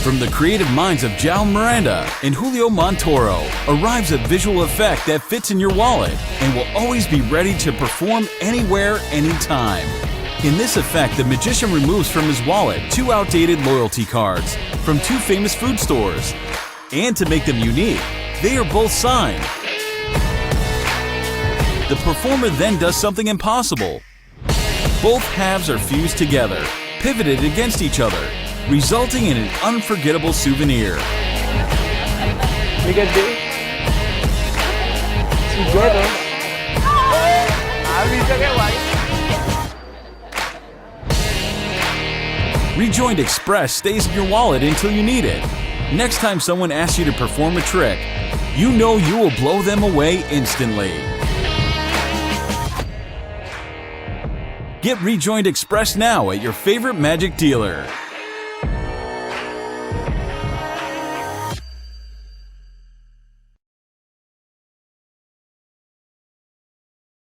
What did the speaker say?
From the creative minds of João Miranda and Julio Montoro arrives a visual effect that fits in your wallet and will always be ready to perform anywhere, anytime. In this effect, the magician removes from his wallet 2 outdated loyalty cards from 2 famous food stores. And to make them unique, they are both signed. The performer then does something impossible. Both halves are fused together, pivoted against each other, resulting in an unforgettable souvenir. Look at this. Together. Rejoined Express stays in your wallet until you need it. Next time someone asks you to perform a trick, you know you will blow them away instantly. Get Rejoined Express now at your favorite magic dealer.